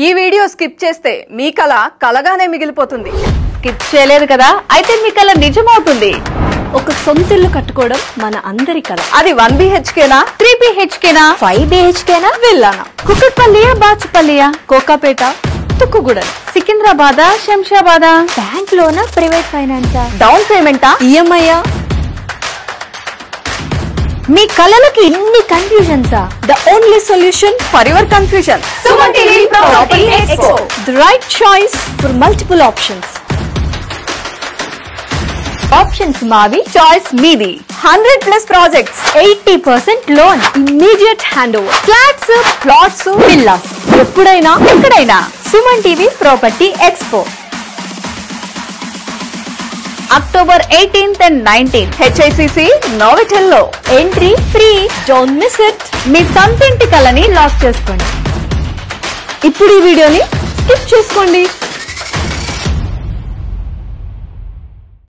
ఈ video skip చేస్తే మీ కల కలగానే మిగిలిపోతుంది. స్కిప్ చేయలేదు కదా, అయితే మీ కల నిజమవుతుంది. ఒక సొంత ఇల్లు కట్టుకోవడం మన అందరి కల. అది 1 BHKనా, 3 BHKనా, 5 BHKనా, విల్లానా, కుక్కట్పల్లియా, బాచుపల్లియా, కోకాపేట, తుక్కుగూడ, సికింద్రాబాద్, శంషాబాద్, బ్యాంక్ లోనా, ప్రైవేట్ ఫైనాన్సా, డౌన్ పేమెంటా, EMI? మీ కలలకి ఇన్ని కన్ఫ్యూజన్సా? The only solution for your confusion, Suman TV property expo. The right choice for multiple options. Options మావి, చాయిస్ మీది. 100+ projects, 80% loan, immediate hand over, flats, plots, villas, ఎప్పుడైనా ఎక్కడైనా. Suman TV property expo, October 18th and 19th, HICC Novotel లో. Entry free. Don't miss it. మీ సొంతింటి కలని lock చేసుకోండి. ఇప్పుడు ఈ వీడియోని స్కిప్ చేసుకోండి.